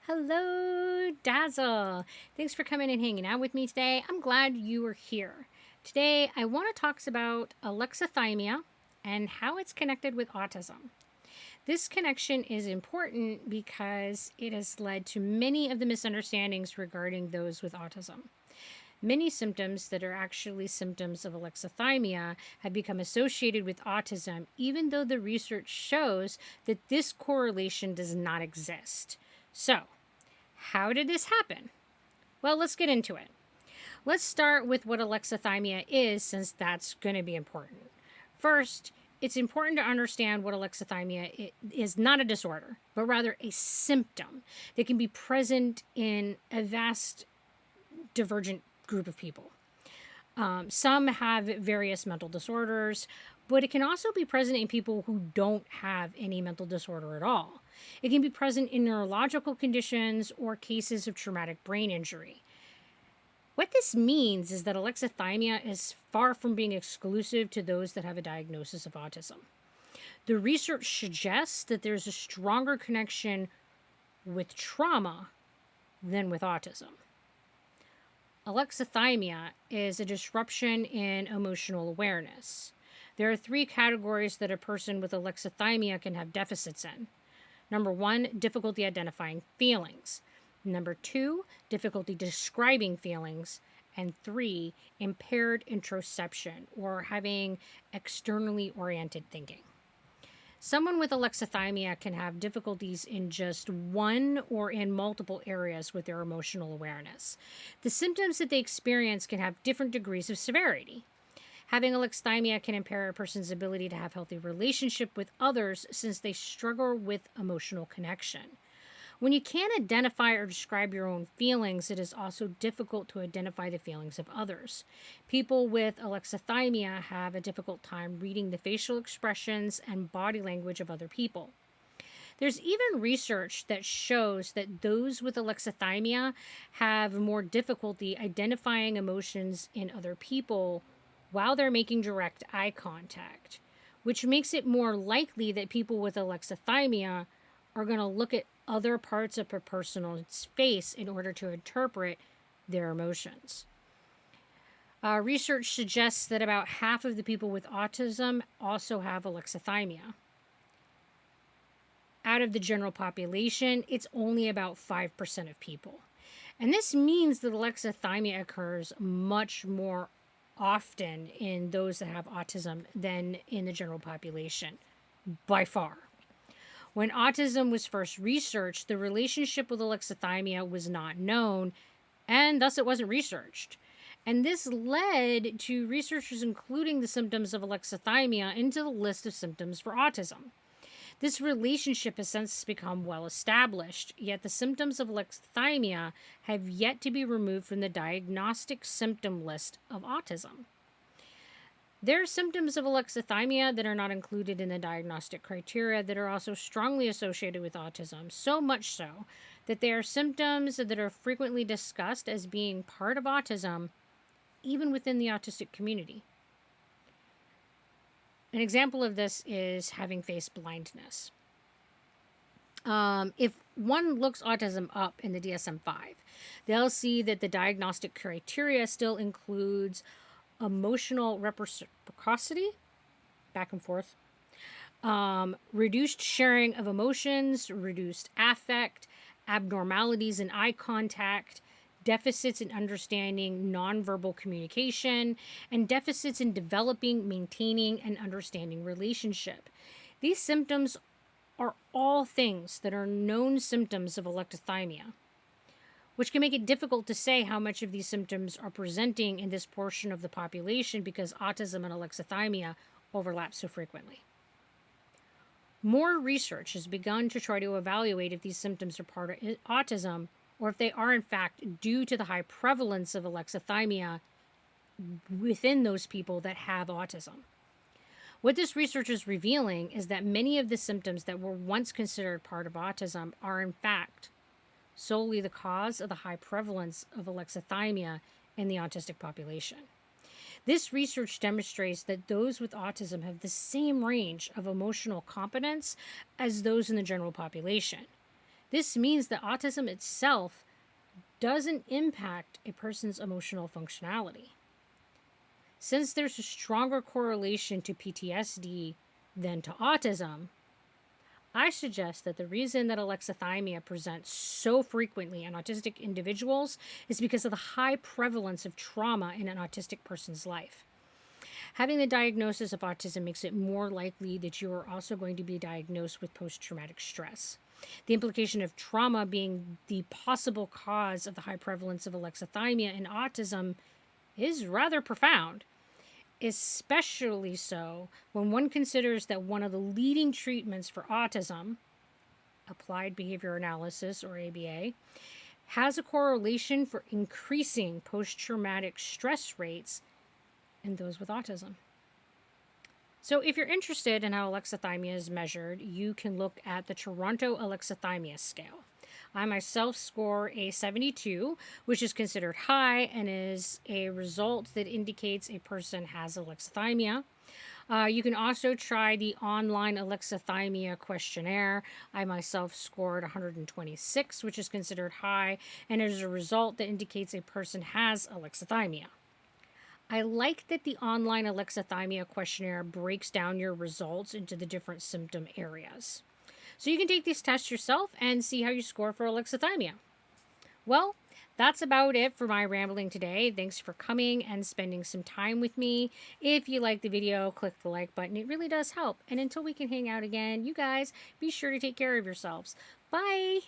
Hello, Dazzle. Thanks for coming and hanging out with me today. I'm glad you are here. Today, I want to talk about alexithymia and how it's connected with autism. This connection is important because it has led to many of the misunderstandings regarding those with autism. Many symptoms that are actually symptoms of alexithymia have become associated with autism, even though the research shows that this correlation does not exist. So, how did this happen? Well, let's get into it. Let's start with what alexithymia is, since that's going to be important. First, it's important to understand what alexithymia is not a disorder, but rather a symptom that can be present in a vast, divergent group of people. Some have various mental disorders, but it can also be present in people who don't have any mental disorder at all. It can be present in neurological conditions or cases of traumatic brain injury. What this means is that alexithymia is far from being exclusive to those that have a diagnosis of autism. The research suggests that there's a stronger connection with trauma than with autism. Alexithymia is a disruption in emotional awareness. There are three categories that a person with alexithymia can have deficits in. Number one, difficulty identifying feelings. Number two, difficulty describing feelings. And three, impaired introspection or having externally oriented thinking. Someone with alexithymia can have difficulties in just one or in multiple areas with their emotional awareness. The symptoms that they experience can have different degrees of severity. Having alexithymia can impair a person's ability to have healthy relationship with others since they struggle with emotional connection. When you can't identify or describe your own feelings, it is also difficult to identify the feelings of others. People with alexithymia have a difficult time reading the facial expressions and body language of other people. There's even research that shows that those with alexithymia have more difficulty identifying emotions in other people while they're making direct eye contact, which makes it more likely that people with alexithymia are going to look at other parts of a person's face in order to interpret their emotions. Research suggests that about half of the people with autism also have alexithymia. Out of the general population, it's only about 5% of people. And this means that alexithymia occurs much more often in those that have autism than in the general population, by far. When autism was first researched, the relationship with alexithymia was not known, and thus it wasn't researched. And this led to researchers including the symptoms of alexithymia into the list of symptoms for autism. This relationship has since become well established, yet the symptoms of alexithymia have yet to be removed from the diagnostic symptom list of autism. There are symptoms of alexithymia that are not included in the diagnostic criteria that are also strongly associated with autism, so much so that they are symptoms that are frequently discussed as being part of autism, even within the autistic community. An example of this is having face blindness. If one looks autism up in the DSM-5, they'll see that the diagnostic criteria still includes emotional reciprocity, back and forth, reduced sharing of emotions, reduced affect, abnormalities in eye contact, deficits in understanding nonverbal communication, and deficits in developing, maintaining, and understanding relationship. These symptoms are all things that are known symptoms of alexithymia, which can make it difficult to say how much of these symptoms are presenting in this portion of the population because autism and alexithymia overlap so frequently. More research has begun to try to evaluate if these symptoms are part of autism or if they are in fact due to the high prevalence of alexithymia within those people that have autism. What this research is revealing is that many of the symptoms that were once considered part of autism are in fact solely the cause of the high prevalence of alexithymia in the autistic population. This research demonstrates that those with autism have the same range of emotional competence as those in the general population. This means that autism itself doesn't impact a person's emotional functionality. Since there's a stronger correlation to PTSD than to autism, I suggest that the reason that alexithymia presents so frequently in autistic individuals is because of the high prevalence of trauma in an autistic person's life. Having the diagnosis of autism makes it more likely that you are also going to be diagnosed with post traumatic stress. The implication of trauma being the possible cause of the high prevalence of alexithymia in autism is rather profound, especially so when one considers that one of the leading treatments for autism, applied behavior analysis or ABA, has a correlation for increasing post traumatic stress rates in those with autism. So, if you're interested in how alexithymia is measured, you can look at the Toronto Alexithymia Scale. I myself score a 72, which is considered high and is a result that indicates a person has alexithymia. You can also try the online alexithymia questionnaire. I myself scored 126, which is considered high, and is a result that indicates a person has alexithymia. I like that the online alexithymia questionnaire breaks down your results into the different symptom areas. So you can take these tests yourself and see how you score for alexithymia. Well, that's about it for my rambling today. Thanks for coming and spending some time with me. If you like the video, click the like button. It really does help. And until we can hang out again, you guys be sure to take care of yourselves. Bye.